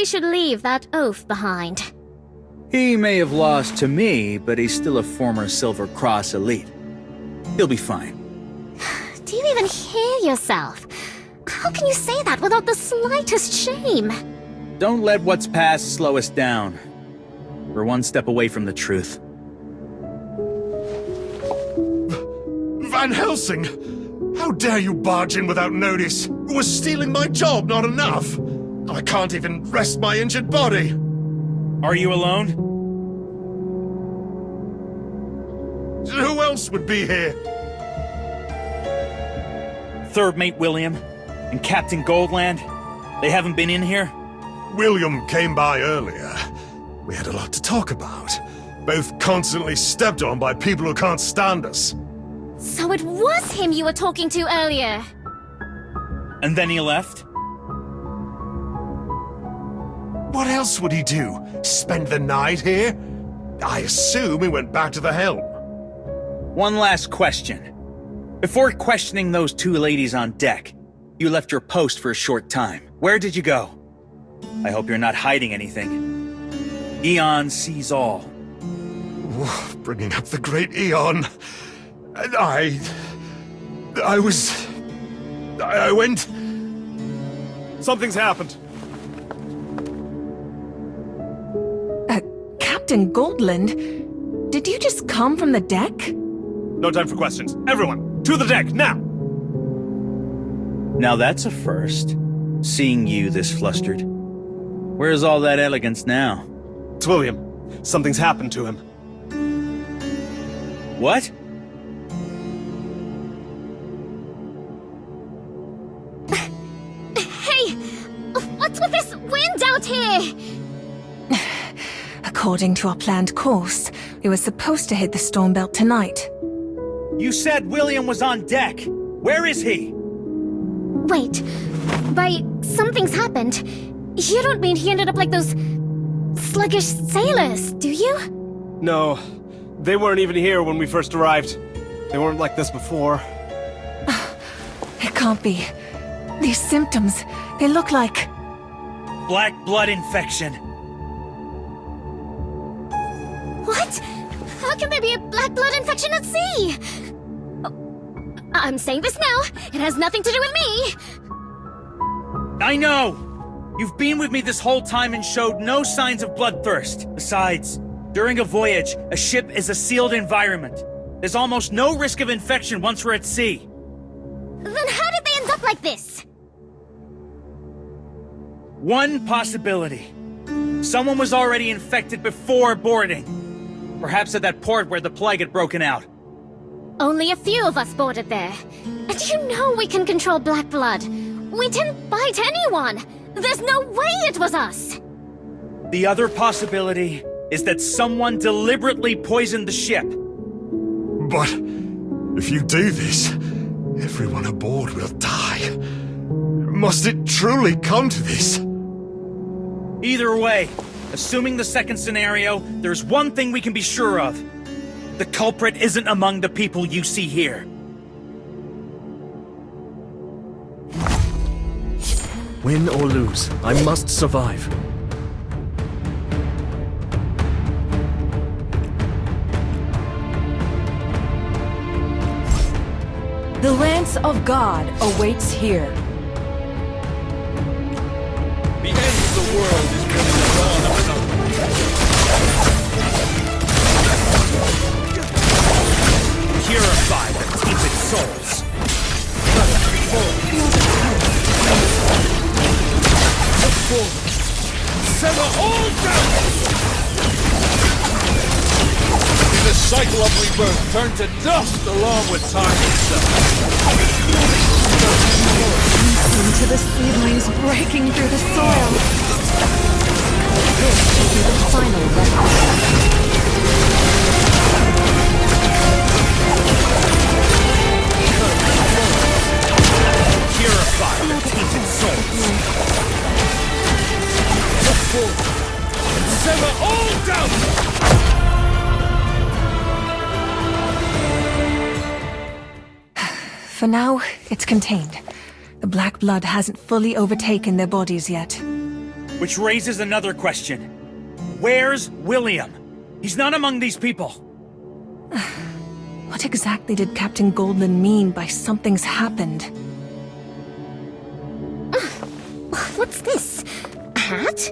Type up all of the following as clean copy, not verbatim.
he should leave that oaf behind. He may have lost to me, but he's still a former Silver Cross elite. He'll be fine. Do you even hear yourself? How can you say that without the slightest shame? Don't let what's past slow us down. We're one step away from the truth. Van Helsing! How dare you barge in without notice? Was stealing my job not enough? I can't even rest my injured body. Are you alone? Who else would be here? Third Mate William and Captain Goldland. They haven't been in here? William came by earlier. We had a lot to talk about. Both constantly stepped on by people who can't stand us. So it was him you were talking to earlier. And then he left? What else would he do? Spend the night here? I assume he went back to the helm. One last question. Before questioning those two ladies on deck, you left your post for a short time. Where did you go? I hope you're not hiding anything. Eon sees all. Bringing up the great Eon. I went... Something's happened. Captain Goldland? Did you just come from the deck? No time for questions. Everyone, to the deck, now! Now that's a first. Seeing you this flustered. Where's all that elegance now? It's William. Something's happened to him. What? Hey! What's with this wind out here? According to our planned course, we were supposed to hit the storm belt tonight. You said William was on deck. Where is he? Wait. By something's happened, you don't mean he ended up like those sluggish sailors, do you? No, they weren't even here when we first arrived. They weren't like this before. It can't be. These symptoms, they look like... Black blood infection. What? How can there be a black blood infection at sea? Oh, I'm saying this now. It has nothing to do with me. I know! You've been with me this whole time and showed no signs of bloodthirst. Besides, during a voyage, a ship is a sealed environment. There's almost no risk of infection once we're at sea. Then how did they end up like this? One possibility. Someone was already infected before boarding. Perhaps at that port where the plague had broken out. Only a few of us boarded there. And you know we can control black blood. We didn't bite anyone. There's no way it was us. The other possibility is that someone deliberately poisoned the ship. But if you do this, everyone aboard will die. Must it truly come to this? Either way, assuming the second scenario, there's one thing we can be sure of. The culprit isn't among the people you see here. Win or lose, I must survive. The Lance of God awaits here. The end of the world is within the dawn of summer. Purify the tainted souls. Sever all doubt! See the cycle of rebirth turn to dust along with time itself. Into the seedlings breaking through the soil. This will be the final record. Purify the tainted souls. Look forward and sever all doubt! For now, it's contained. The black blood hasn't fully overtaken their bodies yet. Which raises another question. Where's William? He's not among these people. What exactly did Captain Goldman mean by something's happened? What's this? A hat?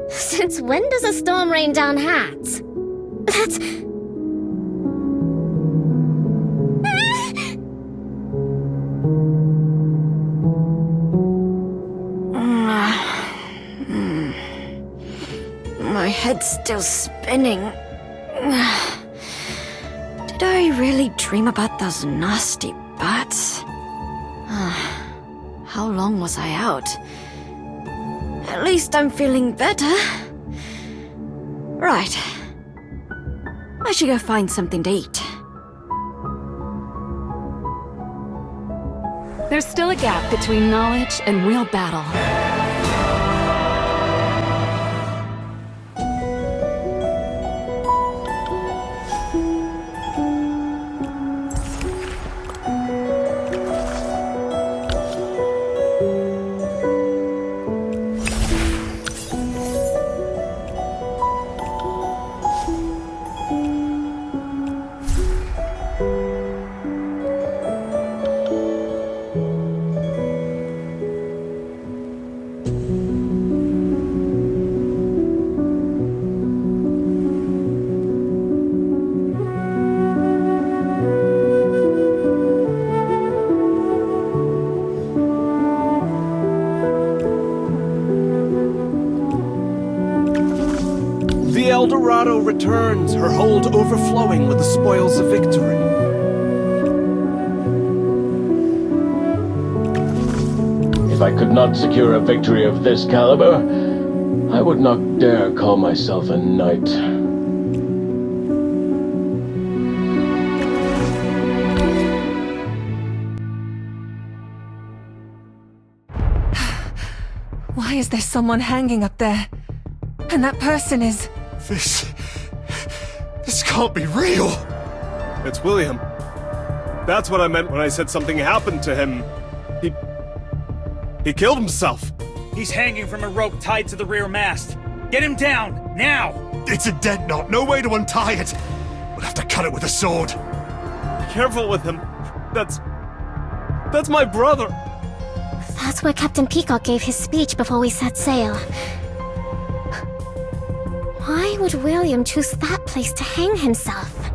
Since when does a storm rain down hats? That's... My head's still spinning. Did I really dream about those nasty bats? How long was I out? At least I'm feeling better. Right. I should go find something to eat. There's still a gap between knowledge and real battle. The El Dorado returns, her hold overflowing with the spoils of victory. If I could not secure a victory of this caliber, I would not dare call myself a knight. Why is there someone hanging up there? And that person is... This can't be real! It's William. That's what I meant when I said something happened to him. He killed himself. He's hanging from a rope tied to the rear mast. Get him down, now! It's a dead knot, no way to untie it! We'll have to cut it with a sword. Be careful with him. That's my brother. That's where Captain Peacock gave his speech before we set sail. Why would William choose that place to hang himself?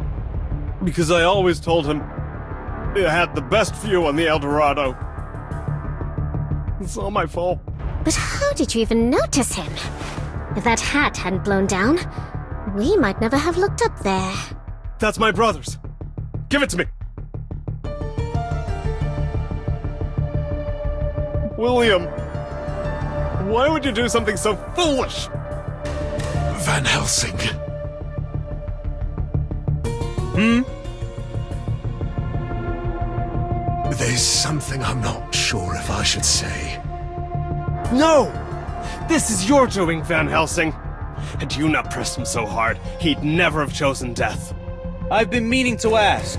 Because I always told him it had the best view on the El Dorado. It's all my fault. But how did you even notice him? If that hat hadn't blown down, we might never have looked up there. That's my brother's. Give it to me. William, why would you do something so foolish? Van Helsing. There's something I'm not sure if I should say. No! This is your doing, Van Helsing. Had you not pressed him so hard, he'd never have chosen death. I've been meaning to ask.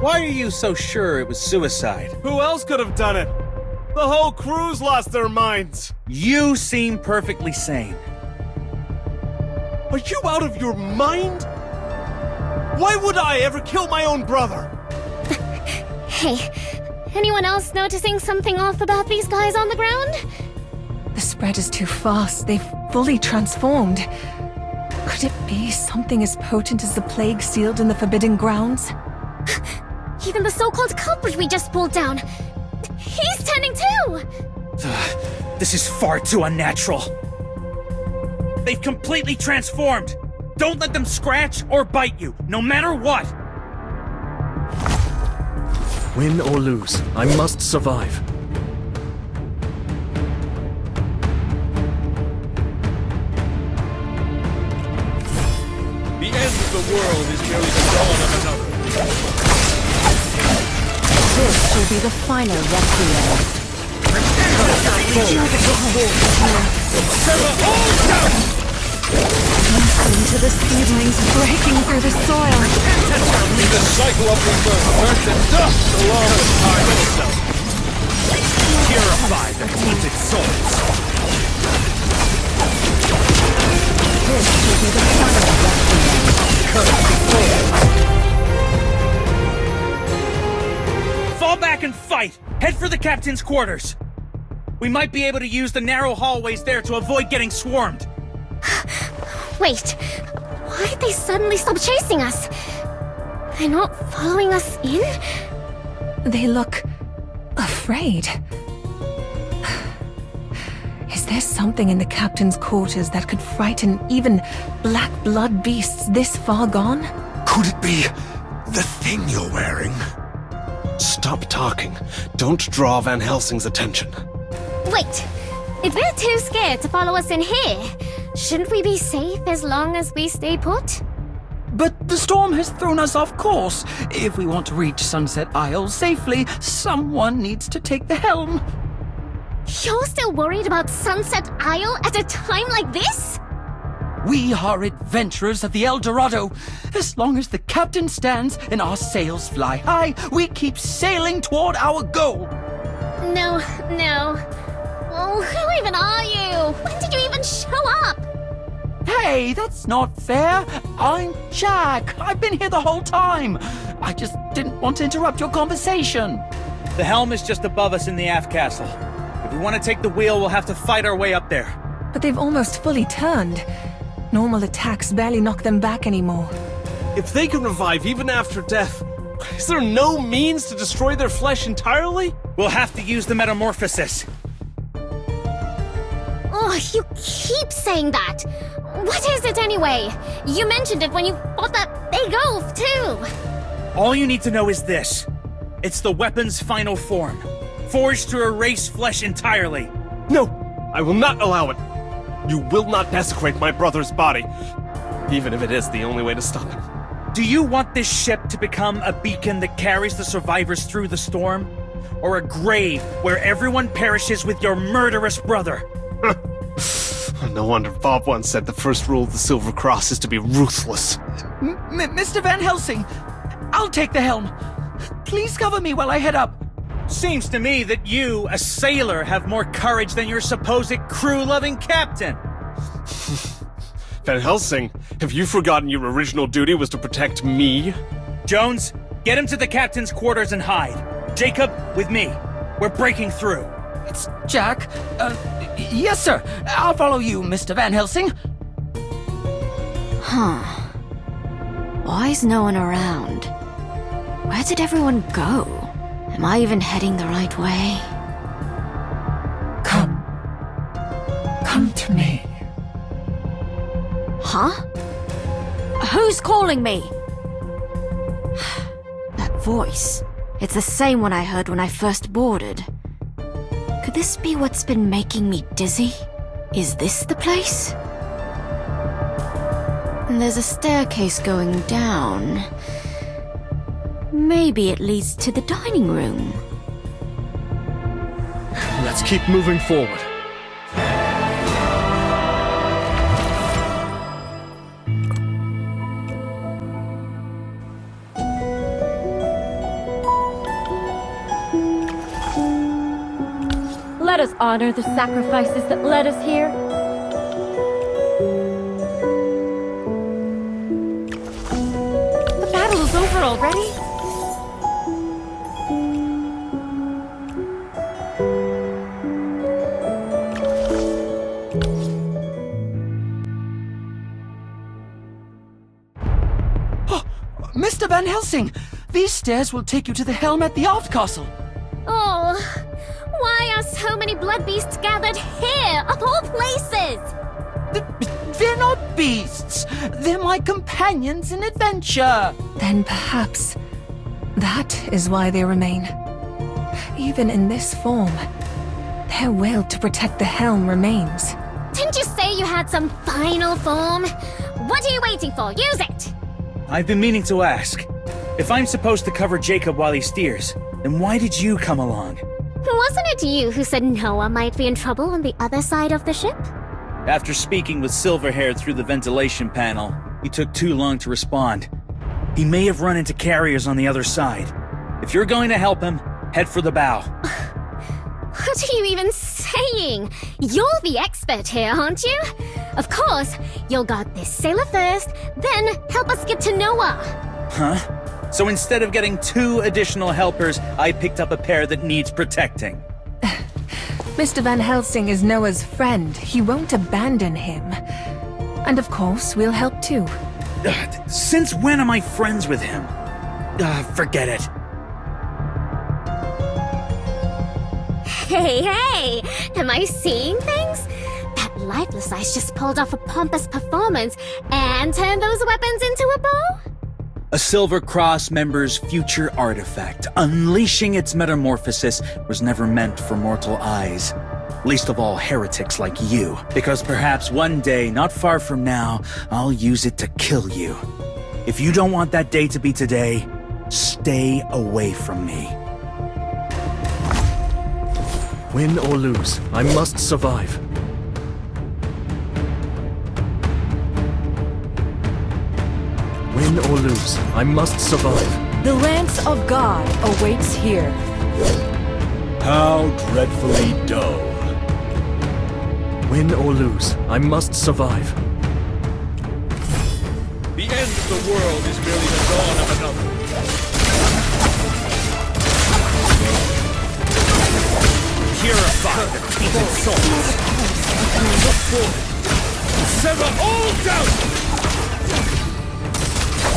Why are you so sure it was suicide? Who else could have done it? The whole crew's lost their minds. You seem perfectly sane. Are you out of your mind? Why would I ever kill my own brother? Hey, anyone else noticing something off about these guys on the ground? The spread is too fast. They've fully transformed. Could it be something as potent as the plague sealed in the Forbidden Grounds? Even the so-called culprit we just pulled down. He's turning too! This is far too unnatural. They've completely transformed. Don't let them scratch or bite you, no matter what. Win or lose, I must survive. The end of the world is merely the dawn of another. This will be the final requiem. Listen to the seedlings breaking through the soil. The cycle of rebirth turns to dust along with time itself. Purify the tainted souls. This will be the final rescue. Fall back and fight! Head for the captain's quarters! We might be able to use the narrow hallways there to avoid getting swarmed. Wait, why'd they suddenly stop chasing us? They're not following us in? They look afraid. Is there something in the captain's quarters that could frighten even black blood beasts this far gone? Could it be the thing you're wearing? Stop talking. Don't draw Van Helsing's attention. Wait, if they're too scared to follow us in here, shouldn't we be safe as long as we stay put? But the storm has thrown us off course. If we want to reach Sunset Isle safely, someone needs to take the helm. You're still worried about Sunset Isle at a time like this? We are adventurers of the El Dorado. As long as the captain stands and our sails fly high, we keep sailing toward our goal. No. Oh, who even are you? When did you even show up? Hey, that's not fair. I'm Jack. I've been here the whole time. I just didn't want to interrupt your conversation. The helm is just above us in the aft castle. If we want to take the wheel, we'll have to fight our way up there. But they've almost fully turned. Normal attacks barely knock them back anymore. If they can revive even after death, is there no means to destroy their flesh entirely? We'll have to use the metamorphosis. Oh, you keep saying that. What is it anyway? You mentioned it when you fought that big oaf, too. All you need to know is this. It's the weapon's final form. Forged to erase flesh entirely. No, I will not allow it. You will not desecrate my brother's body, even if it is the only way to stop him. Do you want this ship to become a beacon that carries the survivors through the storm? Or a grave where everyone perishes with your murderous brother? No wonder Bob once said the first rule of the Silver Cross is to be ruthless. Mr. Van Helsing, I'll take the helm. Please cover me while I head up. Seems to me that you, a sailor, have more courage than your supposed crew-loving captain. Van Helsing, have you forgotten your original duty was to protect me? Jones, get him to the captain's quarters and hide. Jacob, with me. We're breaking through. It's Jack. Yes, sir. I'll follow you, Mr. Van Helsing. Huh. Why is no one around? Where did everyone go? Am I even heading the right way? Come to me. Huh? Who's calling me? That voice. It's the same one I heard when I first boarded. Could this be what's been making me dizzy? Is this the place? And there's a staircase going down. Maybe it leads to the dining room. Let's keep moving forward. Let us honor the sacrifices that led us here. The battle is over already? Mr. Van Helsing, these stairs will take you to the helm at the aft castle. Oh, why are so many blood beasts gathered here, of all places? They're not beasts. They're my companions in adventure. Then perhaps that is why they remain. Even in this form, their will to protect the helm remains. Didn't you say you had some final form? What are you waiting for? Use it! I've been meaning to ask. If I'm supposed to cover Jacob while he steers, then why did you come along? Wasn't it you who said Noah might be in trouble on the other side of the ship? After speaking with Silverhair through the ventilation panel, he took too long to respond. He may have run into carriers on the other side. If you're going to help him, head for the bow. What are you even saying? You're the expert here, aren't you? Of course, you'll guard this sailor first, then help us get to Noah. Huh? So instead of getting 2 additional helpers, I picked up a pair that needs protecting. Mr. Van Helsing is Noah's friend. He won't abandon him. And of course, we'll help too. Since when am I friends with him? Forget it. Hey! Am I seeing things? That lifeless eyes just pulled off a pompous performance and turned those weapons into a bow? A Silver Cross member's future artifact, unleashing its metamorphosis, was never meant for mortal eyes. Least of all heretics like you. Because perhaps one day, not far from now, I'll use it to kill you. If you don't want that day to be today, stay away from me. Win or lose, I must survive. Win or lose, I must survive. The Lance of God awaits here. How dreadfully dull. Win or lose, I must survive. The end of the world is merely the dawn of another. Purify the tainted souls. Look forward. Sever all doubt!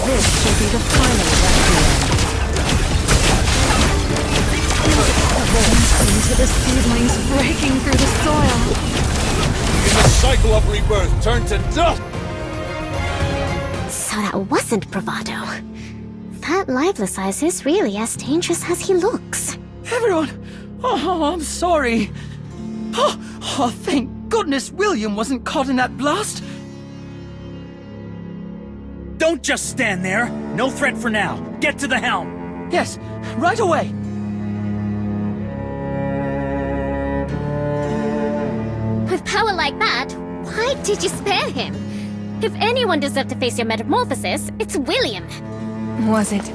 This should be the final requiem. Listen to the seedlings breaking through the soil. In the cycle of rebirth, turn to dust! So that wasn't bravado. That lifeless eyes is really as dangerous as he looks. Everyone! Oh, I'm sorry. Oh, thank goodness William wasn't caught in that blast. Don't just stand there. No threat for now. Get to the helm. Yes, right away. With power like that, why did you spare him? If anyone deserved to face your metamorphosis, it's William. Was it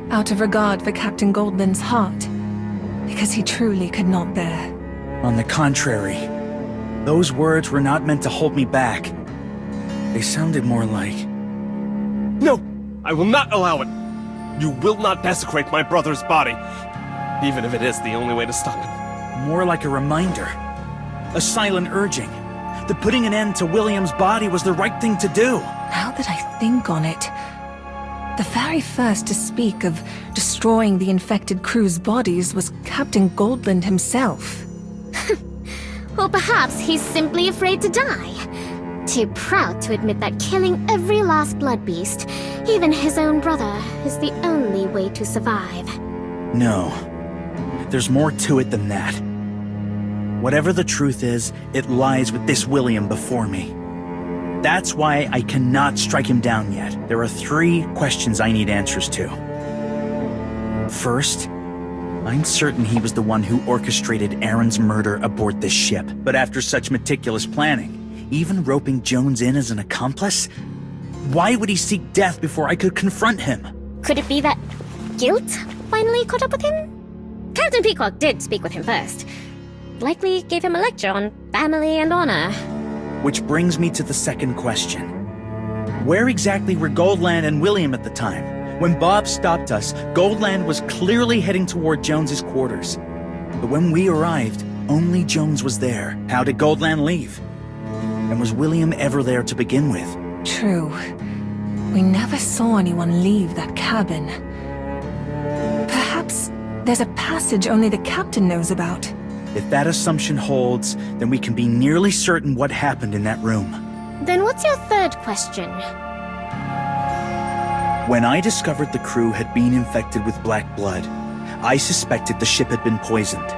out of regard for Captain Goldland's heart? Because he truly could not bear. On the contrary, those words were not meant to hold me back. They sounded more like... No! I will not allow it! You will not desecrate my brother's body, even if it is the only way to stop it. more like a reminder. A silent urging. That putting an end to William's body was the right thing to do. Now that I think on it, the very first to speak of destroying the infected crew's bodies was Captain Goldland himself. Or perhaps he's simply afraid to die. Too proud to admit that killing every last blood beast, even his own brother, is the only way to survive. No. There's more to it than that. Whatever the truth is, it lies with this William before me. That's why I cannot strike him down yet. There are 3 questions I need answers to. First, I'm certain he was the one who orchestrated Aaron's murder aboard this ship. But after such meticulous planning, even roping Jones in as an accomplice? Why would he seek death before I could confront him? Could it be that guilt finally caught up with him? Captain Peacock did speak with him first. Likely gave him a lecture on family and honor. Which brings me to the second question. Where exactly were Goldland and William at the time? When Bob stopped us, Goldland was clearly heading toward Jones's quarters. But when we arrived, only Jones was there. How did Goldland leave? And was William ever there to begin with? True. We never saw anyone leave that cabin. Perhaps there's a passage only the captain knows about. If that assumption holds, then we can be nearly certain what happened in that room. Then what's your third question? When I discovered the crew had been infected with black blood, I suspected the ship had been poisoned.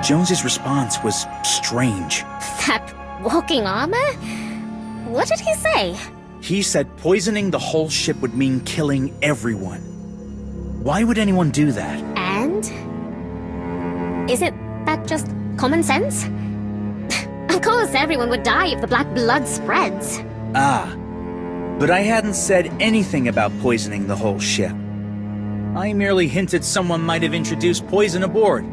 Jones's response was strange. That walking armor? What did he say? He said poisoning the whole ship would mean killing everyone. Why would anyone do that? And? Isn't that just common sense? Of course everyone would die if the black blood spreads. Ah, but I hadn't said anything about poisoning the whole ship. I merely hinted someone might have introduced poison aboard.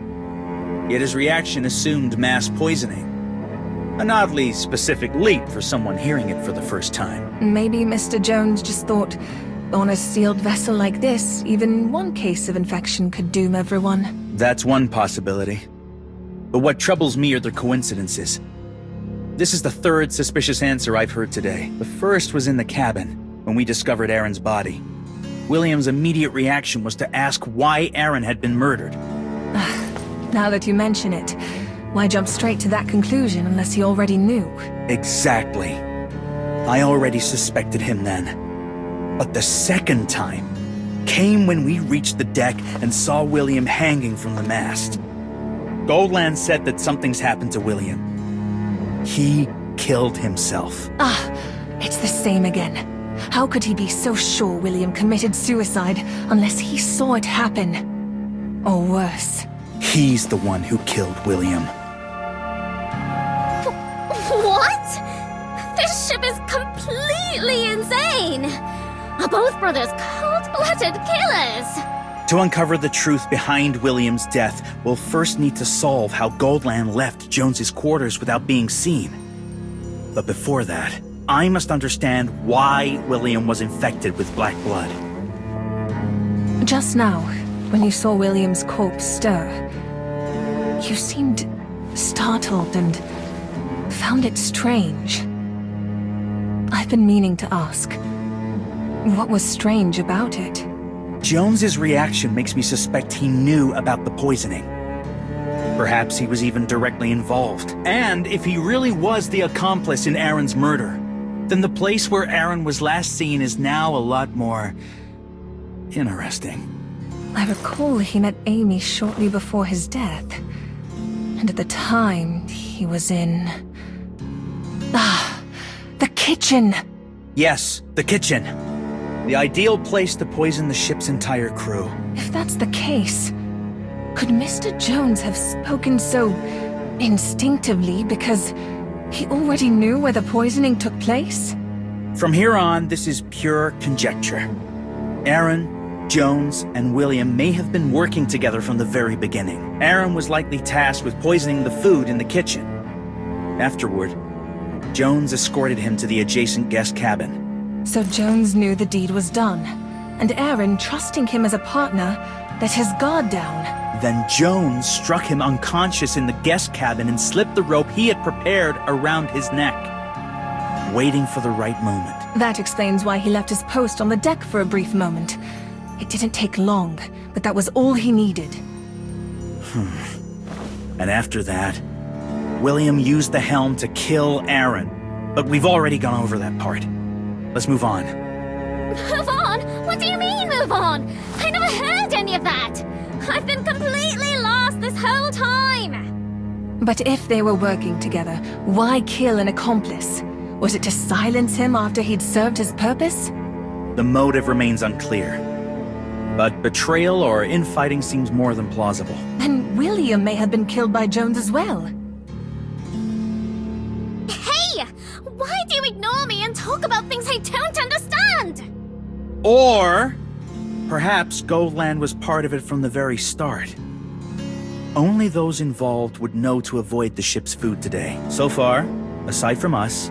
Yet his reaction assumed mass poisoning. An oddly specific leap for someone hearing it for the first time. Maybe Mr. Jones just thought, on a sealed vessel like this, even one case of infection could doom everyone. That's one possibility. But what troubles me are the coincidences. This is the third suspicious answer I've heard today. The first was in the cabin, when we discovered Aaron's body. William's immediate reaction was to ask why Aaron had been murdered. Now that you mention it, why jump straight to that conclusion unless he already knew? Exactly. I already suspected him then. But the second time came when we reached the deck and saw William hanging from the mast. Goldland said that something's happened to William. He killed himself. It's the same again. How could he be so sure William committed suicide unless he saw it happen? Or worse. He's the one who killed William. What? This ship is completely insane! Are both brothers cold-blooded killers? To uncover the truth behind William's death, we'll first need to solve how Goldland left Jones's quarters without being seen. But before that, I must understand why William was infected with black blood. Just now, when you saw William's corpse stir, you seemed startled and found it strange. I've been meaning to ask, what was strange about it? Jones's reaction makes me suspect he knew about the poisoning. Perhaps he was even directly involved. And if he really was the accomplice in Aaron's murder, then the place where Aaron was last seen is now a lot more interesting. I recall he met Amy shortly before his death. And at the time, he was in... the kitchen! Yes, the kitchen. The ideal place to poison the ship's entire crew. If that's the case, could Mr. Jones have spoken so instinctively because he already knew where the poisoning took place? From here on, this is pure conjecture. Aaron, Jones, and William may have been working together from the very beginning. Aaron was likely tasked with poisoning the food in the kitchen. Afterward, Jones escorted him to the adjacent guest cabin. So Jones knew the deed was done, and Aaron, trusting him as a partner, let his guard down. Then Jones struck him unconscious in the guest cabin and slipped the rope he had prepared around his neck, waiting for the right moment. That explains why he left his post on the deck for a brief moment. It didn't take long, but that was all he needed. And after that, William used the helm to kill Aaron. But we've already gone over that part. Let's move on. Move on? What do you mean, move on? I never heard any of that! I've been completely lost this whole time! But if they were working together, why kill an accomplice? Was it to silence him after he'd served his purpose? The motive remains unclear. But betrayal or infighting seems more than plausible. Then William may have been killed by Jones as well. Hey! Why do you ignore me and talk about things I don't understand? Or perhaps Goldland was part of it from the very start. Only those involved would know to avoid the ship's food today. So far, aside from us,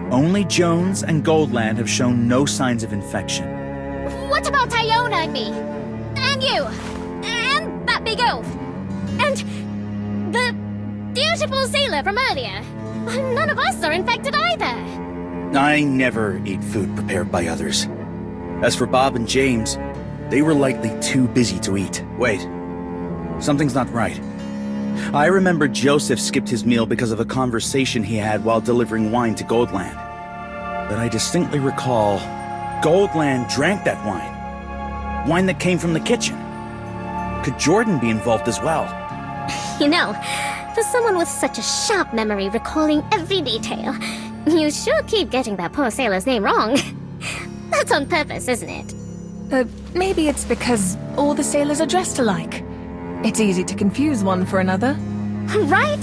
only Jones and Goldland have shown no signs of infection. What about Iona and me? And you? And that big oaf? And the beautiful sailor from earlier? None of us are infected either. I never eat food prepared by others. As for Bob and James, they were likely too busy to eat. Wait, something's not right. I remember Joseph skipped his meal because of a conversation he had while delivering wine to Goldland. But I distinctly recall Goldland drank that wine. Wine that came from the kitchen. Could Jordan be involved as well? You know, for someone with such a sharp memory recalling every detail, you sure keep getting that poor sailor's name wrong. That's on purpose, isn't it? Maybe it's because all the sailors are dressed alike. It's easy to confuse one for another. Right?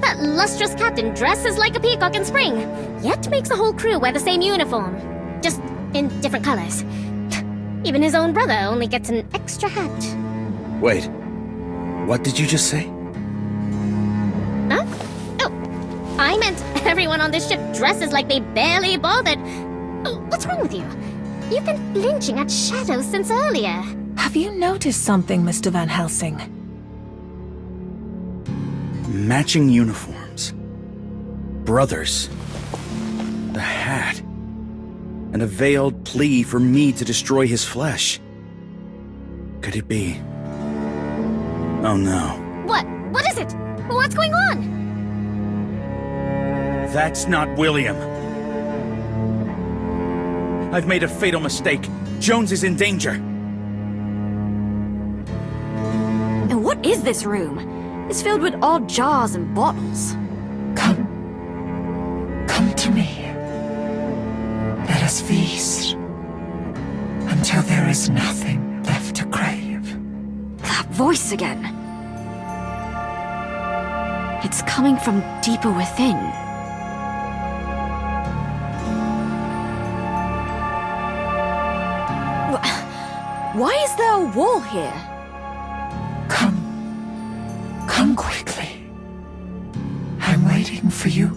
That lustrous captain dresses like a peacock in spring, yet makes the whole crew wear the same uniform. Just in different colors. Even his own brother only gets an extra hat. Wait, what did you just say? Huh? Oh, I meant Everyone on this ship dresses like they barely bothered. Oh, what's wrong with you? You've been flinching at shadows since earlier. Have you noticed something, Mr. Van Helsing? Matching uniforms. Brothers. The hat. And a veiled plea for me to destroy his flesh. Could it be? Oh no. What? What is it? What's going on? That's not William. I've made a fatal mistake. Jones is in danger. And what is this room? It's filled with odd jars and bottles. Come to me. Let us feast until there is nothing left to crave. That voice again. It's coming from deeper within. Why is there a wall here? Come quickly. I'm waiting for you,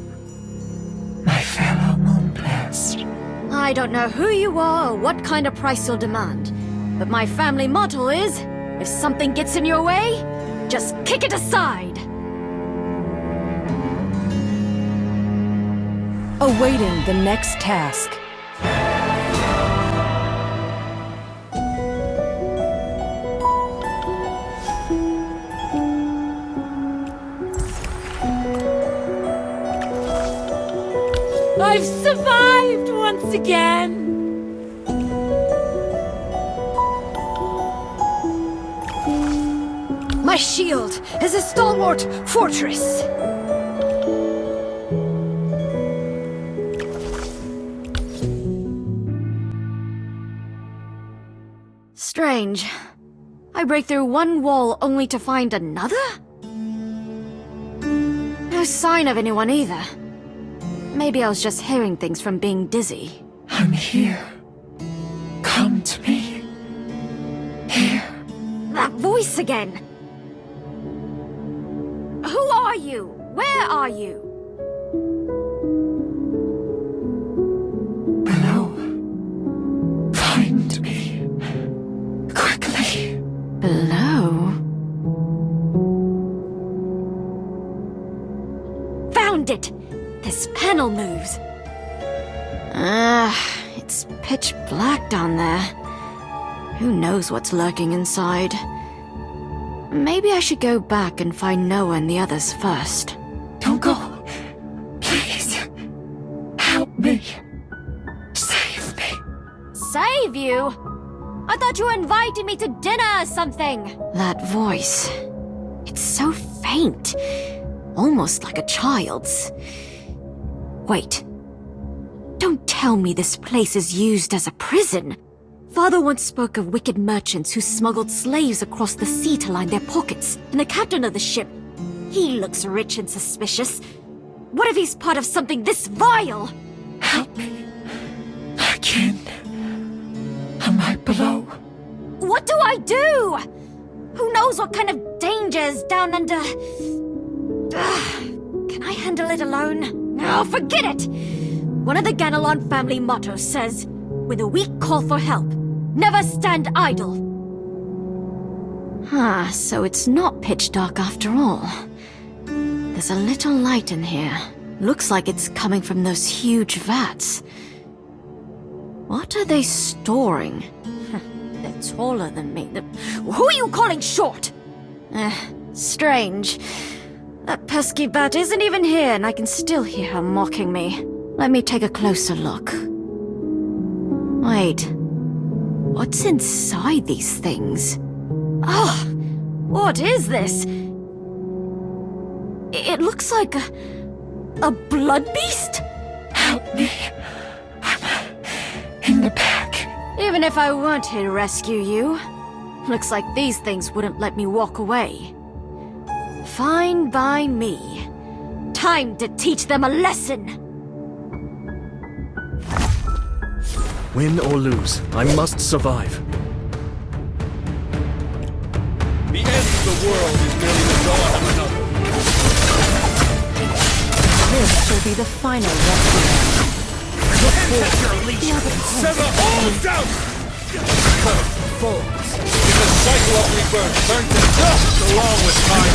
my fellow Moonblast. I don't know who you are or what kind of price you'll demand, but my family motto is, if something gets in your way, just kick it aside. Awaiting the next task. I've survived once again! My shield is a stalwart fortress. Strange. I break through one wall only to find another? No sign of anyone either. Maybe I was just hearing things from being dizzy. I'm here. Come to me. Here. That voice again! Who are you? Where are you? Below. Find me. Quickly. Below? Found it! This panel moves. It's pitch black down there. Who knows what's lurking inside? Maybe I should go back and find Noah and the others first. Don't go. Please. Help me. Save me. Save you? I thought you invited me to dinner or something. That voice. It's so faint. Almost like a child's. Wait. Don't tell me this place is used as a prison. Father once spoke of wicked merchants who smuggled slaves across the sea to line their pockets. And the captain of the ship, he looks rich and suspicious. What if he's part of something this vile? Help me. Again. Am I below? What do I do? Who knows what kind of dangers down under... Can I handle it alone? Oh, forget it! One of the Ganelon family mottos says, with a weak call for help, never stand idle. So it's not pitch dark after all. There's a little light in here. Looks like it's coming from those huge vats. What are they storing? They're taller than me. Who are you calling short? Strange. That pesky bat isn't even here, and I can still hear her mocking me. Let me take a closer look. Wait. What's inside these things? Oh! What is this? It looks like a blood beast? Help me. I'm in the back. Even if I weren't here to rescue you, looks like these things wouldn't let me walk away. Fine by me. Time to teach them a lesson! Win or lose, I must survive. The end of the world is merely the dawn of another. This will be the final rescue. Sever all doubt! Falls. In the cycle of rebirth, turn to dust along with time.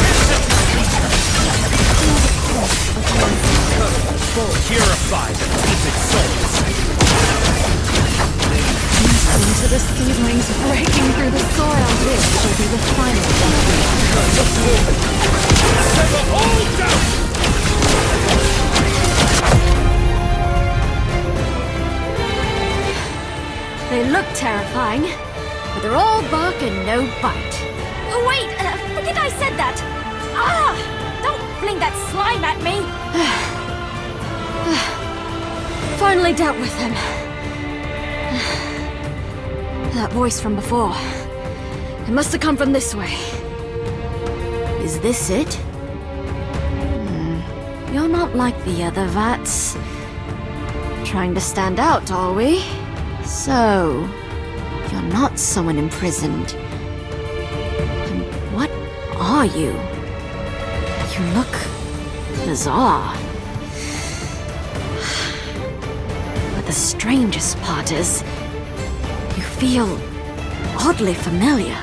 Purify the tainted souls. Listen to the seedlings breaking through the soil. This will be the final rescue. Sever all doubt! They look terrifying, but they're all bark and no bite. Oh, wait! I think I said that! Ah! Don't fling that slime at me! Finally dealt with him. That voice from before. It must have come from this way. Is this it? You're not like the other Vats. Trying to stand out, are we? So, you're not someone imprisoned. Then what are you? You look bizarre. But the strangest part is, you feel oddly familiar.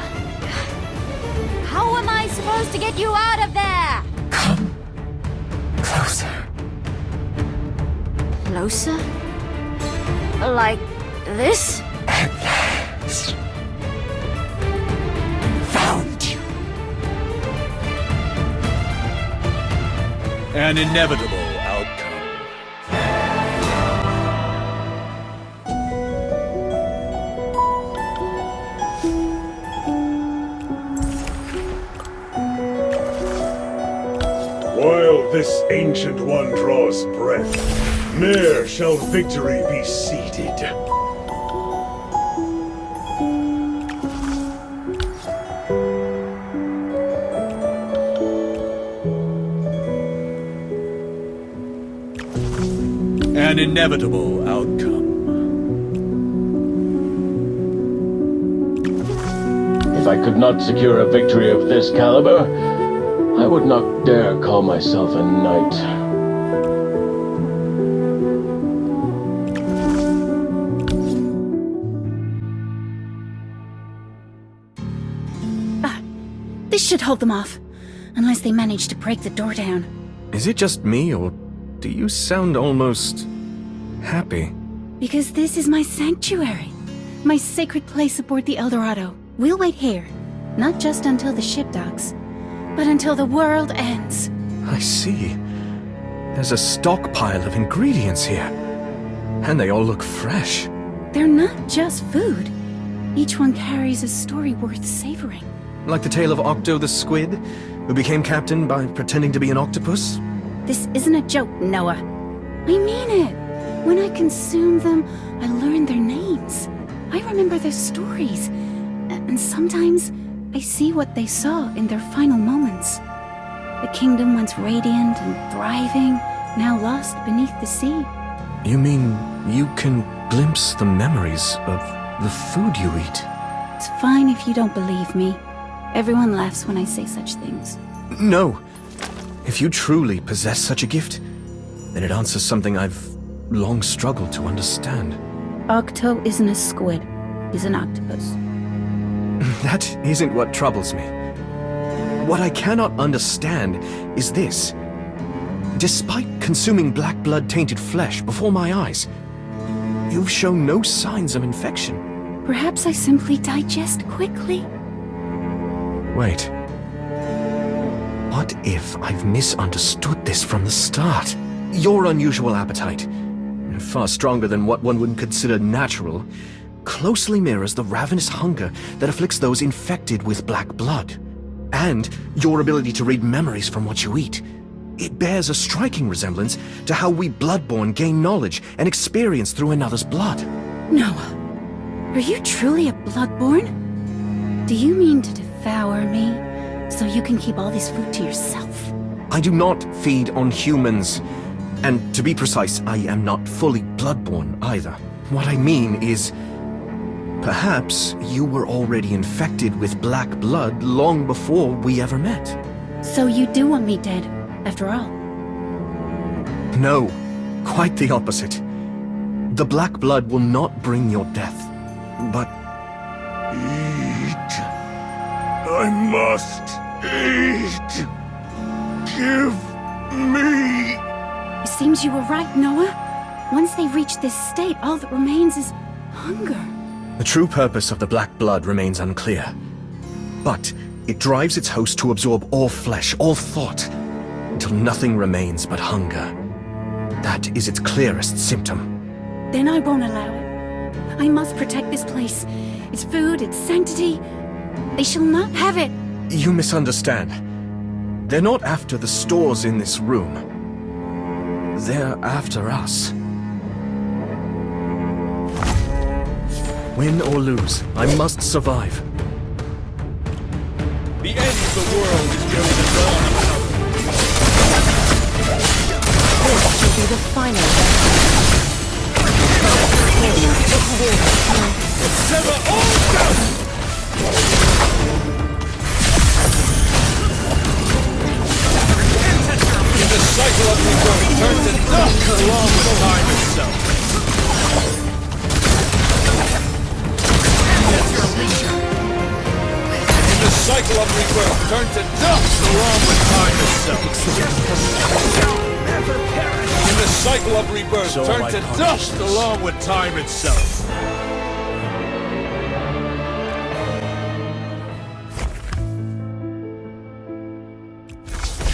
How am I supposed to get you out of there? Come closer. Closer? Like this? At last. Found you. An inevitable outcome. While this ancient one draws breath, ne'er shall victory be seated. An inevitable outcome. If I could not secure a victory of this caliber, I would not dare call myself a knight. This should hold them off. Unless they manage to break the door down. Is it just me, or do you sound almost happy? Because this is my sanctuary. My sacred place aboard the Eldorado. We'll wait here. Not just until the ship docks, but until the world ends. I see. There's a stockpile of ingredients here. And they all look fresh. They're not just food. Each one carries a story worth savoring. Like the tale of Octo the squid, who became captain by pretending to be an octopus? This isn't a joke, Noah. I mean it. When I consume them, I learn their names. I remember their stories. And sometimes, I see what they saw in their final moments. The kingdom once radiant and thriving, now lost beneath the sea. You mean you can glimpse the memories of the food you eat? It's fine if you don't believe me. Everyone laughs when I say such things. No. If you truly possess such a gift, then it answers something I've long struggled to understand. Octo isn't a squid. He's an octopus. That isn't what troubles me. What I cannot understand is this. Despite consuming black blood-tainted flesh before my eyes, you've shown no signs of infection. Perhaps I simply digest quickly. Wait. What if I've misunderstood this from the start? Your unusual appetite, far stronger than what one would consider natural, closely mirrors the ravenous hunger that afflicts those infected with black blood. And your ability to read memories from what you eat. It bears a striking resemblance to how we Bloodborne gain knowledge and experience through another's blood. Noah, are you truly a Bloodborne? Do you mean to devour me, so you can keep all this food to yourself? I do not feed on humans. And to be precise, I am not fully Bloodborne either. What I mean is, perhaps you were already infected with black blood long before we ever met. So you do want me dead, after all? No, quite the opposite. The black blood will not bring your death, but... Eat. I must eat. Give me... It seems you were right, Noah. Once they reach this state, all that remains is hunger. The true purpose of the black blood remains unclear. But it drives its host to absorb all flesh, all thought, until nothing remains but hunger. That is its clearest symptom. Then I won't allow it. I must protect this place. Its food, its sanctity. They shall not have it. You misunderstand. They're not after the stores in this room. They're after us. Win or lose, I must survive. The end of the world is going to dawn. This will be the final. Sever all doubt! In the cycle of rebirth, turn to dust along with time itself. In the cycle of rebirth, turn to dust along with time itself. In the cycle of rebirth, turn to dust along with time itself.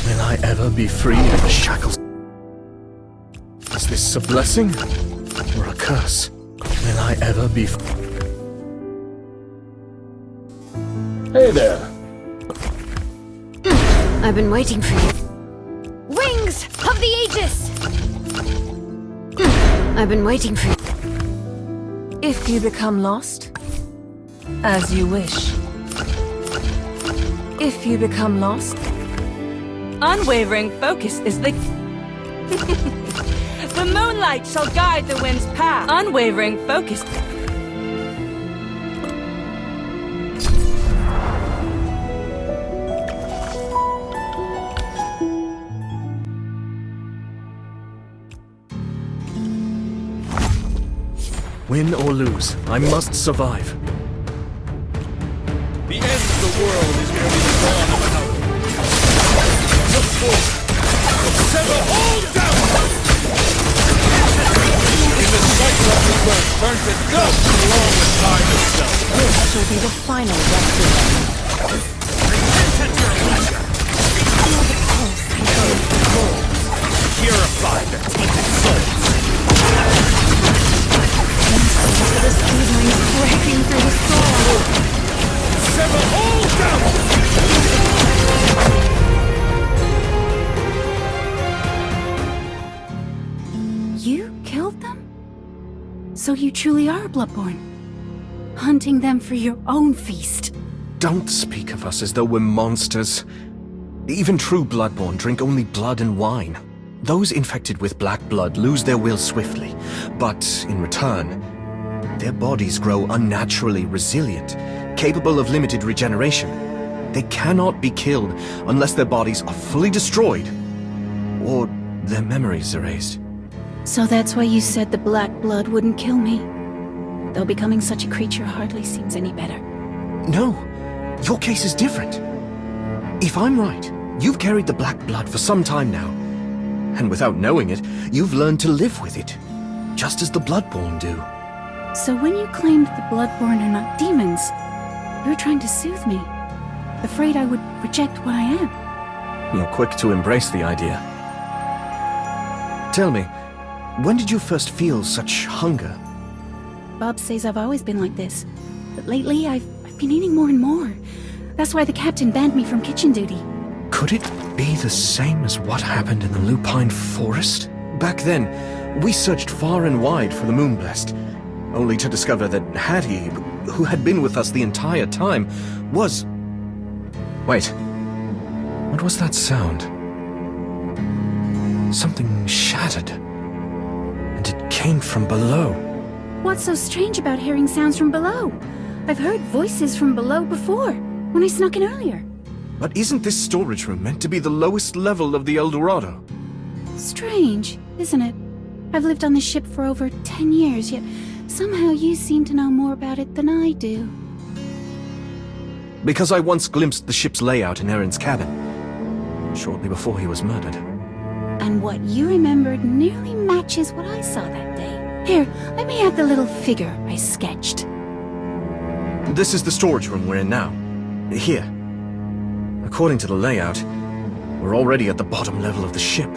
Will I ever be free of the shackles? Is this a blessing or a curse? Will I ever be Hey there. I've been waiting for you. Wings of the Aegis! I've been waiting for you. If you become lost, as you wish. If you become lost, unwavering focus is the... The moonlight shall guide the wind's path. Unwavering focus. Win or lose, I must survive. The end of the world is merely the dawn of another. Look forward. Sever all doubt! In the cycle of rebirth, turn to dust along with time itself. This shall be the final rescue. Purify their tainted souls. The seedlings breaking through the soul. Sever all doubt! You killed them? So you truly are Bloodborne? Hunting them for your own feast? Don't speak of us as though we're monsters. Even true Bloodborne drink only blood and wine. Those infected with black blood lose their will swiftly, but in return, their bodies grow unnaturally resilient, capable of limited regeneration. They cannot be killed unless their bodies are fully destroyed, or their memories erased. So that's why you said the black blood wouldn't kill me? Though becoming such a creature hardly seems any better. No, your case is different. If I'm right, you've carried the black blood for some time now. And without knowing it, you've learned to live with it, just as the Bloodborne do. So when you claimed the Bloodborne are not demons, you were trying to soothe me, afraid I would reject what I am. You're quick to embrace the idea. Tell me, when did you first feel such hunger? Bob says I've always been like this, but lately I've been eating more and more. That's why the captain banned me from kitchen duty. Could it be the same as what happened in the Lupine Forest? Back then, we searched far and wide for the Moonblessed, only to discover that Hattie, who had been with us the entire time, was... Wait. What was that sound? Something shattered. And it came from below. What's so strange about hearing sounds from below? I've heard voices from below before, when I snuck in earlier. But isn't this storage room meant to be the lowest level of the El Dorado? Strange, isn't it? I've lived on the ship for over 10 years, yet somehow you seem to know more about it than I do. Because I once glimpsed the ship's layout in Aaron's cabin, shortly before he was murdered. And what you remembered nearly matches what I saw that day. Here, let me add the little figure I sketched. This is the storage room we're in now. Here. According to the layout, we're already at the bottom level of the ship.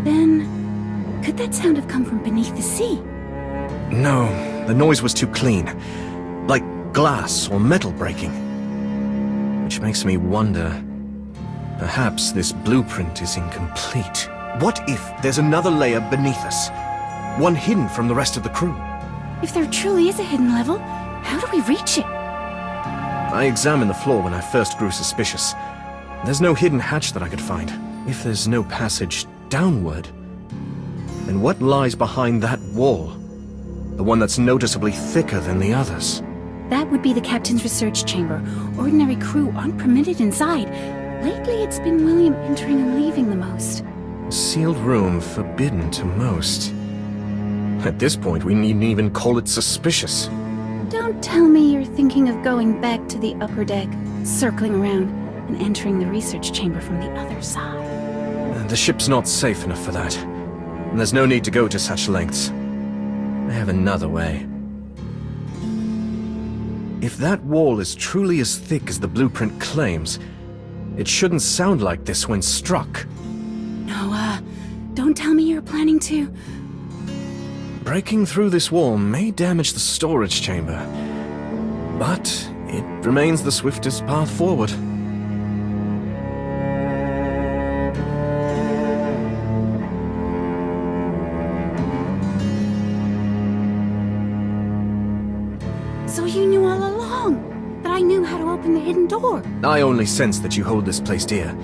Then, could that sound have come from beneath the sea? No, the noise was too clean. Like glass or metal breaking. Which makes me wonder, perhaps this blueprint is incomplete. What if there's another layer beneath us? One hidden from the rest of the crew? If there truly is a hidden level, how do we reach it? I examined the floor when I first grew suspicious. There's no hidden hatch that I could find. If there's no passage downward, then what lies behind that wall? The one that's noticeably thicker than the others. That would be the captain's research chamber. Ordinary crew aren't permitted inside. Lately, it's been William entering and leaving the most. A sealed room forbidden to most. At this point, we needn't even call it suspicious. Don't tell me you're thinking of going back to the upper deck, circling around, and entering the research chamber from the other side. The ship's not safe enough for that. And there's no need to go to such lengths. I have another way. If that wall is truly as thick as the blueprint claims, it shouldn't sound like this when struck. No, don't tell me you're planning to... Breaking through this wall may damage the storage chamber, but it remains the swiftest path forward. So you knew all along that I knew how to open the hidden door? I only sense that you hold this place dear,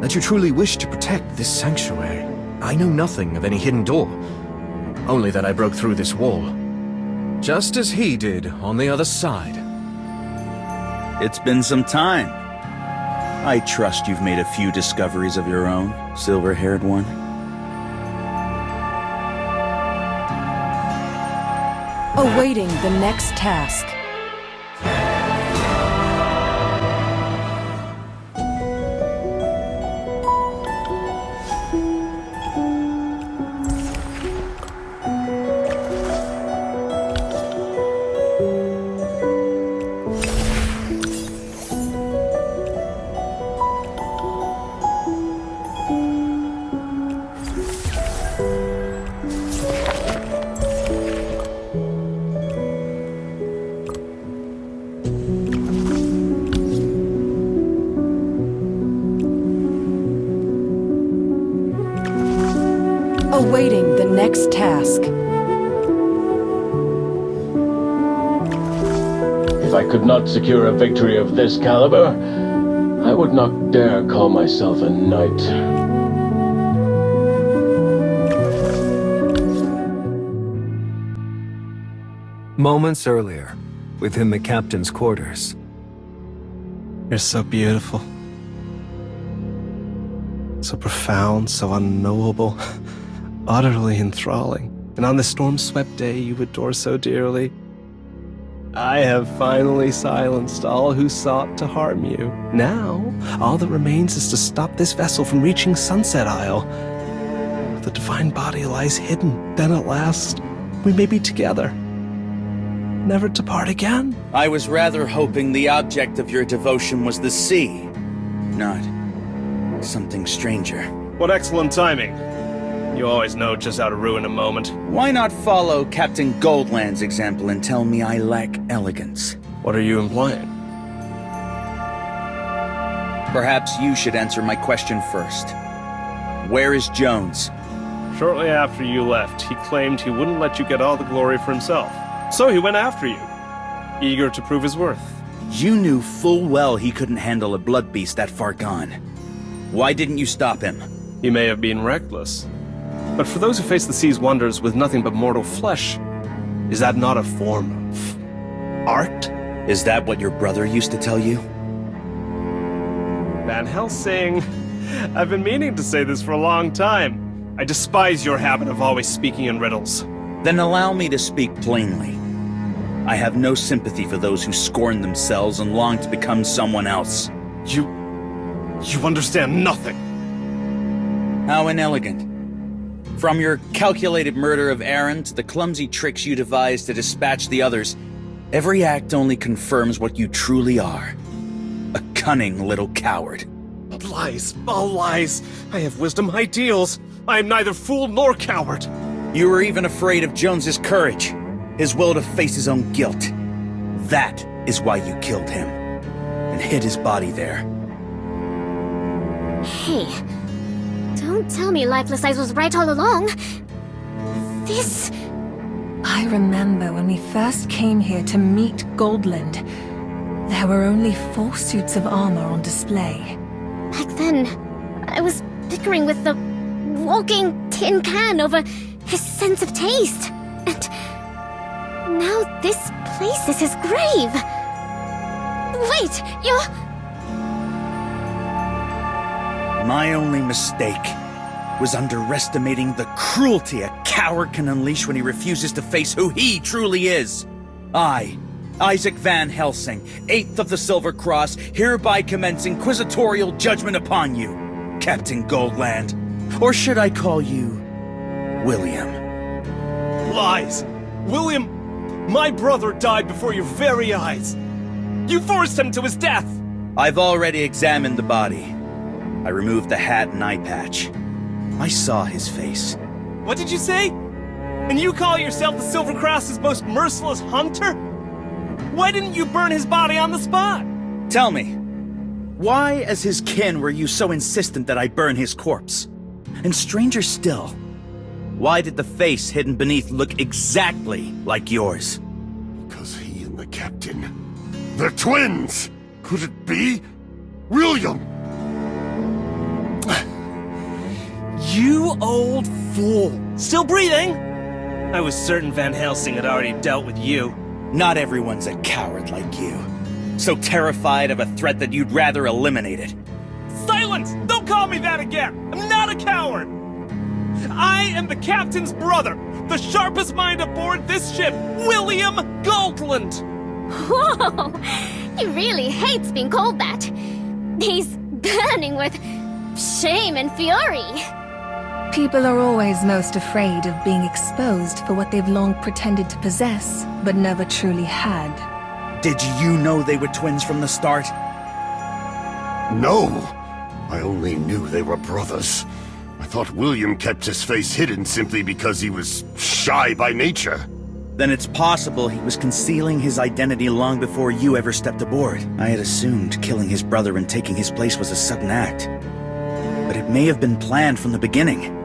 that you truly wish to protect this sanctuary. I know nothing of any hidden door. Only that I broke through this wall. Just as he did on the other side. It's been some time. I trust you've made a few discoveries of your own, silver-haired one. Awaiting the next task. Awaiting the next task. If I could not secure a victory of this caliber, I would not dare call myself a knight. Moments earlier, within the captain's quarters. You're so beautiful. So profound, so unknowable. Utterly enthralling. And on this storm-swept day you adore so dearly, I have finally silenced all who sought to harm you. Now, all that remains is to stop this vessel from reaching Sunset Isle. The divine body lies hidden. Then at last, we may be together. Never to part again. I was rather hoping the object of your devotion was the sea, not something stranger. What excellent timing. You always know just how to ruin a moment. Why not follow Captain Goldland's example and tell me I lack elegance? What are you implying? Perhaps you should answer my question first. Where is Jones? Shortly after you left, he claimed he wouldn't let you get all the glory for himself. So he went after you, eager to prove his worth. You knew full well he couldn't handle a blood beast that far gone. Why didn't you stop him? He may have been reckless. But for those who face the sea's wonders with nothing but mortal flesh, is that not a form of art? Is that what your brother used to tell you? Van Helsing, I've been meaning to say this for a long time. I despise your habit of always speaking in riddles. Then allow me to speak plainly. I have no sympathy for those who scorn themselves and long to become someone else. You understand nothing. How inelegant. From your calculated murder of Aaron to the clumsy tricks you devised to dispatch the others, every act only confirms what you truly are. A cunning little coward. Lies, all lies. I have wisdom, ideals. I am neither fool nor coward. You were even afraid of Jones's courage, his will to face his own guilt. That is why you killed him, and hid his body there. Hey, don't tell me Lifeless Eyes was right all along. This... I remember when we first came here to meet Goldland. There were only 4 suits of armor on display. Back then, I was bickering with the walking tin can over his sense of taste. And now this place is his grave. Wait, you're... My only mistake was underestimating the cruelty a coward can unleash when he refuses to face who he truly is. I, Isaac Van Helsing, 8th of the Silver Cross, hereby commence inquisitorial judgment upon you, Captain Goldland. Or should I call you William? Lies! William, my brother died before your very eyes. You forced him to his death! I've already examined the body. I removed the hat and eye patch. I saw his face. What did you say? And you call yourself the Silver Cross's most merciless hunter? Why didn't you burn his body on the spot? Tell me, why as his kin were you so insistent that I burn his corpse? And stranger still, why did the face hidden beneath look exactly like yours? Because he and the captain, they're twins! Could it be? William! You old fool! Still breathing? I was certain Van Helsing had already dealt with you. Not everyone's a coward like you. So terrified of a threat that you'd rather eliminate it. Silence! Don't call me that again! I'm not a coward! I am the captain's brother, the sharpest mind aboard this ship, William Goldland! Whoa! He really hates being called that. He's burning with shame and fury. People are always most afraid of being exposed for what they've long pretended to possess, but never truly had. Did you know they were twins from the start? No. I only knew they were brothers. I thought William kept his face hidden simply because he was shy by nature. Then it's possible he was concealing his identity long before you ever stepped aboard. I had assumed killing his brother and taking his place was a sudden act. But it may have been planned from the beginning.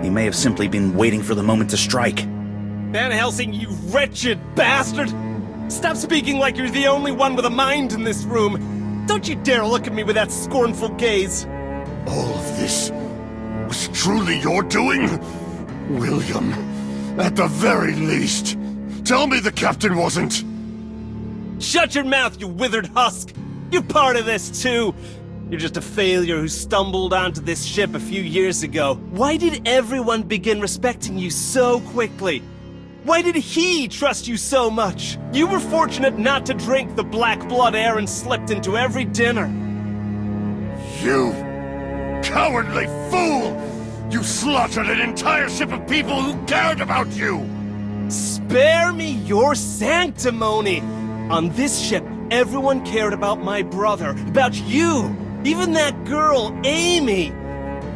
He may have simply been waiting for the moment to strike. Van Helsing, you wretched bastard! Stop speaking like you're the only one with a mind in this room! Don't you dare look at me with that scornful gaze! All of this was truly your doing? William, at the very least, tell me the captain wasn't. Shut your mouth, you withered husk! You're part of this, too! You're just a failure who stumbled onto this ship a few years ago. Why did everyone begin respecting you so quickly? Why did he trust you so much? You were fortunate not to drink the black blood Aaron slipped into every dinner. You cowardly fool! You slaughtered an entire ship of people who cared about you! Spare me your sanctimony! On this ship, everyone cared about my brother, about you! Even that girl, Amy!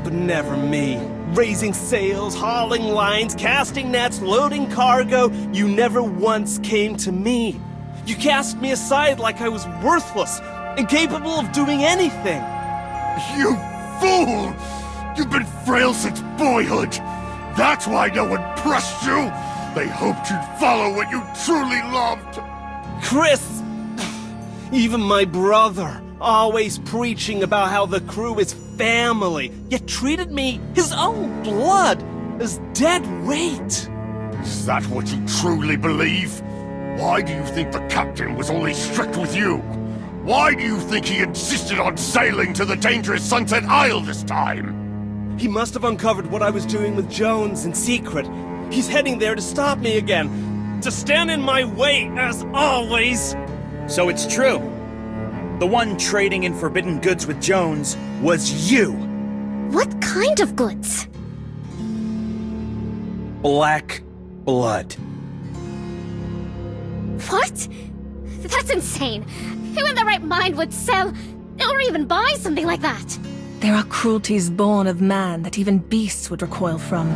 But never me. Raising sails, hauling lines, casting nets, loading cargo, you never once came to me. You cast me aside like I was worthless, incapable of doing anything. You fool! You've been frail since boyhood! That's why no one pressed you! They hoped you'd follow what you truly loved! Chris! Even my brother, always preaching about how the crew is family, yet treated me, his own blood, as dead weight. Is that what you truly believe? Why do you think the captain was only strict with you? Why do you think he insisted on sailing to the dangerous Sunset Isle this time? He must have uncovered what I was doing with Jones in secret. He's heading there to stop me again. To stand in my way, as always. So it's true. The one trading in forbidden goods with Jones was you. What kind of goods? Black blood. What? That's insane. Who in their right mind would sell or even buy something like that? There are cruelties born of man that even beasts would recoil from.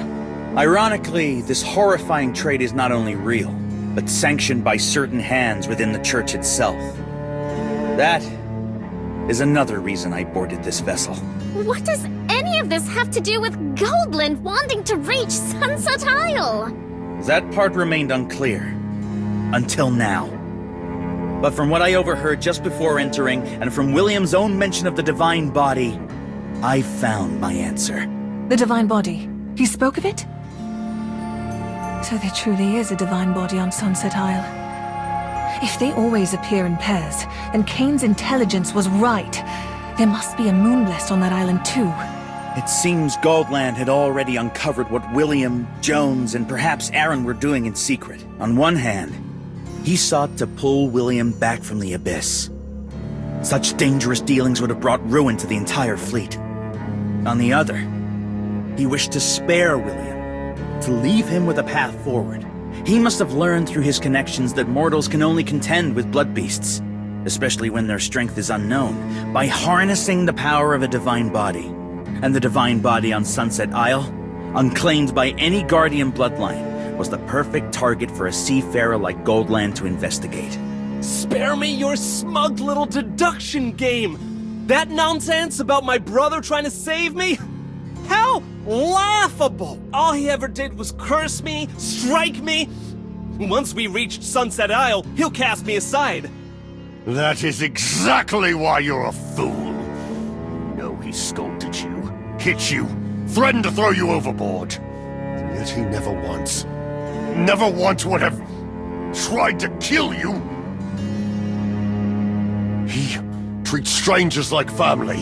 Ironically, this horrifying trade is not only real, but sanctioned by certain hands within the church itself. That is another reason I boarded this vessel. What does any of this have to do with Goldland wanting to reach Sunset Isle? That part remained unclear. Until now. But from what I overheard just before entering, and from William's own mention of the Divine Body, I found my answer. The Divine Body. He spoke of it? So there truly is a Divine Body on Sunset Isle. If they always appear in pairs, then Kane's intelligence was right. There must be a Moonblessed on that island too. It seems Goldland had already uncovered what William, Jones, and perhaps Aaron were doing in secret. On one hand, he sought to pull William back from the Abyss. Such dangerous dealings would have brought ruin to the entire fleet. On the other, he wished to spare William, to leave him with a path forward. He must have learned through his connections that mortals can only contend with blood beasts, especially when their strength is unknown, by harnessing the power of a Divine Body. And the Divine Body on Sunset Isle, unclaimed by any Guardian bloodline, was the perfect target for a seafarer like Goldland to investigate. Spare me your smug little deduction game! That nonsense about my brother trying to save me? How laughable! All he ever did was curse me, strike me. Once we reached Sunset Isle, he'll cast me aside. That is exactly why you're a fool. No, he scolded you, hit you, threatened to throw you overboard. And yet he never once would have tried to kill you. He treats strangers like family.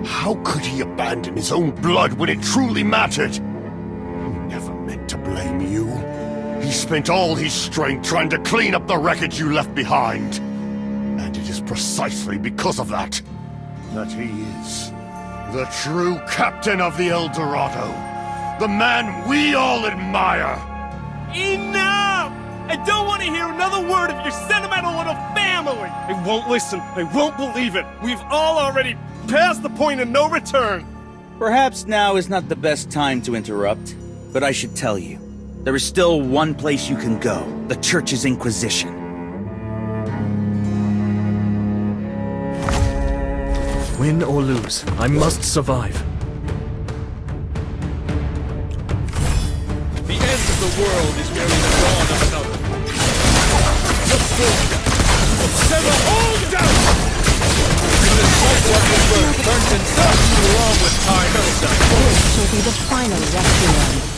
How could he abandon his own blood when it truly mattered? He never meant to blame you. He spent all his strength trying to clean up the wreckage you left behind. And it is precisely because of that he is the true captain of the El Dorado. The man we all admire. Enough! I don't want to hear another word of your sentimental little family! I won't listen. I won't believe it. We've all already passed the point of no return. Perhaps now is not the best time to interrupt, but I should tell you, there is still one place you can go, the Church's Inquisition. Win or lose, I must survive. The end of the world is merely the dawn of another. Look forward! Sever all doubt! In the cycle of rebirth, turned to dust along with time itself. This will be the final rescue.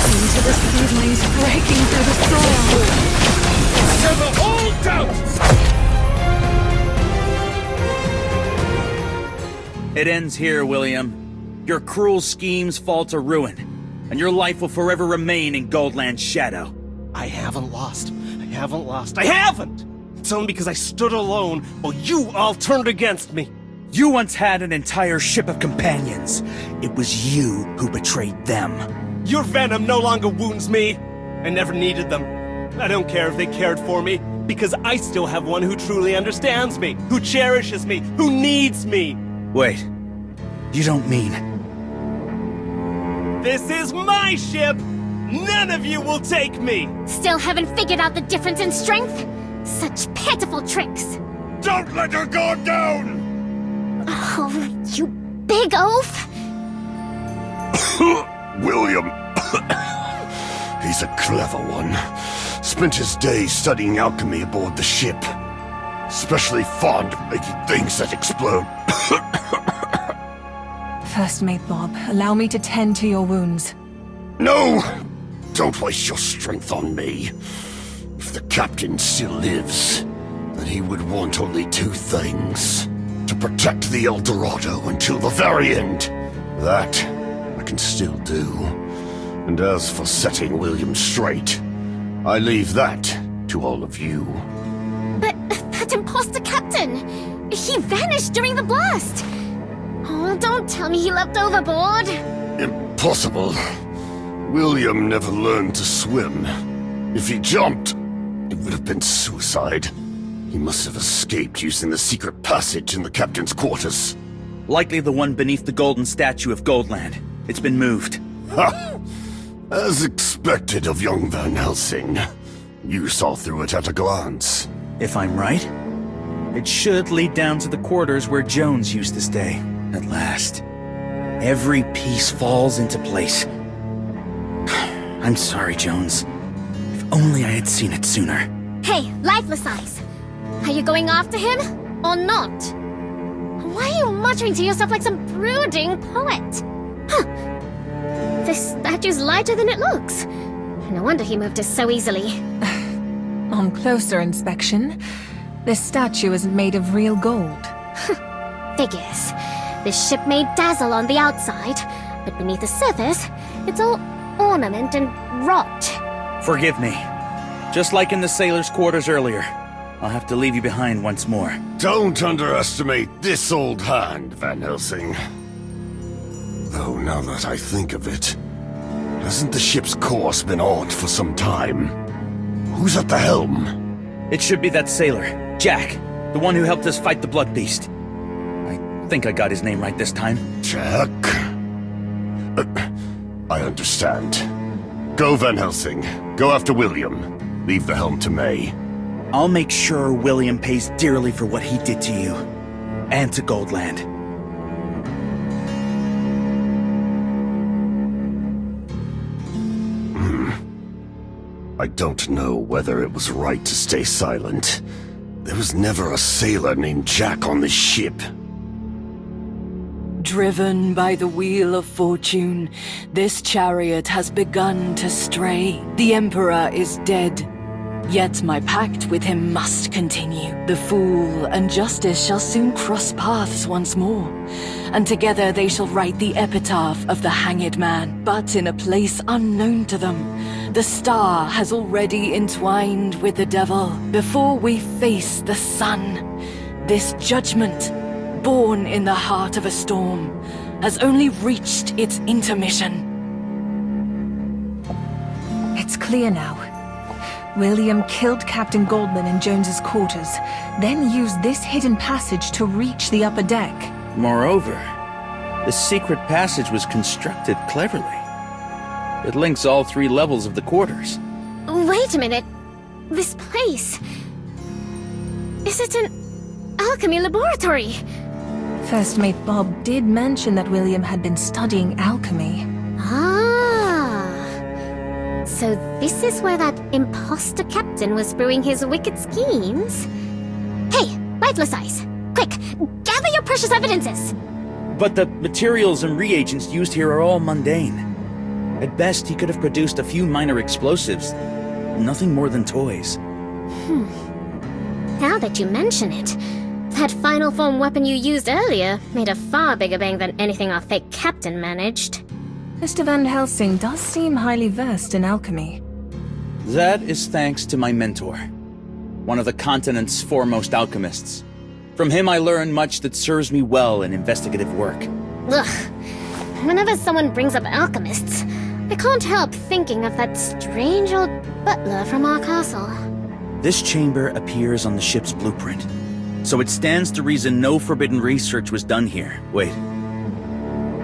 Into the seedlings breaking through the soil. Sever all doubt! It ends here, William. Your cruel schemes fall to ruin, and your life will forever remain in Goldland's shadow. I haven't lost. I haven't! It's only because I stood alone while you all turned against me. You once had an entire ship of companions. It was you who betrayed them. Your venom no longer wounds me. I never needed them. I don't care if they cared for me, because I still have one who truly understands me, who cherishes me, who needs me. Wait, you don't mean... This is my ship! None of you will take me! Still haven't figured out the difference in strength? Such pitiful tricks. Don't let her go down! Oh, you big oaf! William. He's a clever one. Spent his days studying alchemy aboard the ship. Especially fond of making things that explode. First Mate Bob, allow me to tend to your wounds. No! Don't waste your strength on me. If the captain still lives, then he would want only two things. To protect the El Dorado until the very end. That I can still do. And as for setting William straight, I leave that to all of you. But that imposter captain! He vanished during the blast! Oh, don't tell me he leapt overboard! Impossible. William never learned to swim. If he jumped, it would have been suicide. He must have escaped using the secret passage in the captain's quarters. Likely the one beneath the golden statue of Goldland. It's been moved. Ha! As expected of young Van Helsing. You saw through it at a glance. If I'm right, it should lead down to the quarters where Jones used to stay. At last. Every piece falls into place. I'm sorry, Jones. If only I had seen it sooner. Hey, Lifeless Eyes! Are you going after him, or not? Why are you muttering to yourself like some brooding poet? Huh. This statue's lighter than it looks. No wonder he moved us so easily. On closer inspection, this statue isn't made of real gold. Figures. This ship may dazzle on the outside, but beneath the surface, it's all ornament and rot. Forgive me. Just like in the sailors' quarters earlier. I'll have to leave you behind once more. Don't underestimate this old hand, Van Helsing. Though now that I think of it, hasn't the ship's course been odd for some time? Who's at the helm? It should be that sailor, Jack, the one who helped us fight the Blood Beast. I think I got his name right this time. Jack? I understand. Go, Van Helsing. Go after William. Leave the helm to May. I'll make sure William pays dearly for what he did to you. And to Goldland. I don't know whether it was right to stay silent. There was never a sailor named Jack on this ship. Driven by the wheel of fortune, this chariot has begun to stray. The Emperor is dead. Yet my pact with him must continue. The fool and justice shall soon cross paths once more, and together they shall write the epitaph of the hanged man. But in a place unknown to them, the star has already entwined with the devil. Before we face the sun, this judgment, born in the heart of a storm, has only reached its intermission. It's clear now. William killed Captain Goldman in Jones's quarters, then used this hidden passage to reach the upper deck. Moreover, the secret passage was constructed cleverly. It links all 3 levels of the quarters. Wait a minute. This place... Is it an alchemy laboratory? First Mate Bob did mention that William had been studying alchemy. So this is where that imposter captain was brewing his wicked schemes? Hey, Lifeless Eyes! Quick, gather your precious evidences! But the materials and reagents used here are all mundane. At best, he could have produced a few minor explosives. Nothing more than toys. Now that you mention it, that final form weapon you used earlier made a far bigger bang than anything our fake captain managed. Mr. Van Helsing does seem highly versed in alchemy. That is thanks to my mentor, one of the continent's foremost alchemists. From him I learned much that serves me well in investigative work. Ugh. Whenever someone brings up alchemists, I can't help thinking of that strange old butler from our castle. This chamber appears on the ship's blueprint, so it stands to reason no forbidden research was done here. Wait.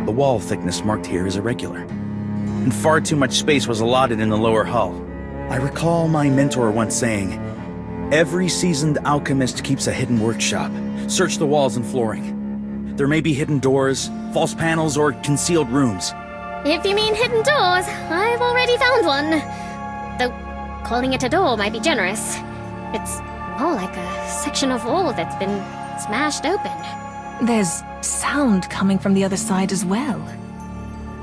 The wall thickness marked here is irregular, and far too much space was allotted in the lower hull. I recall my mentor once saying, "Every seasoned alchemist keeps a hidden workshop. Search the walls and flooring. There may be hidden doors, false panels, or concealed rooms." If you mean hidden doors, I've already found one. Though calling it a door might be generous. It's more like a section of wall that's been smashed open. There's sound coming from the other side as well.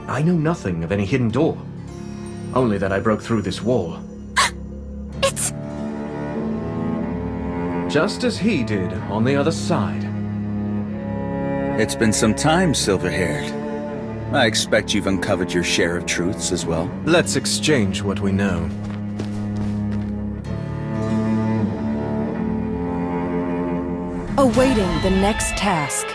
I know nothing of any hidden door. Only that I broke through this wall. It's... Just as he did on the other side. It's been some time, Silver-haired. I expect you've uncovered your share of truths as well. Let's exchange what we know. Awaiting the next task.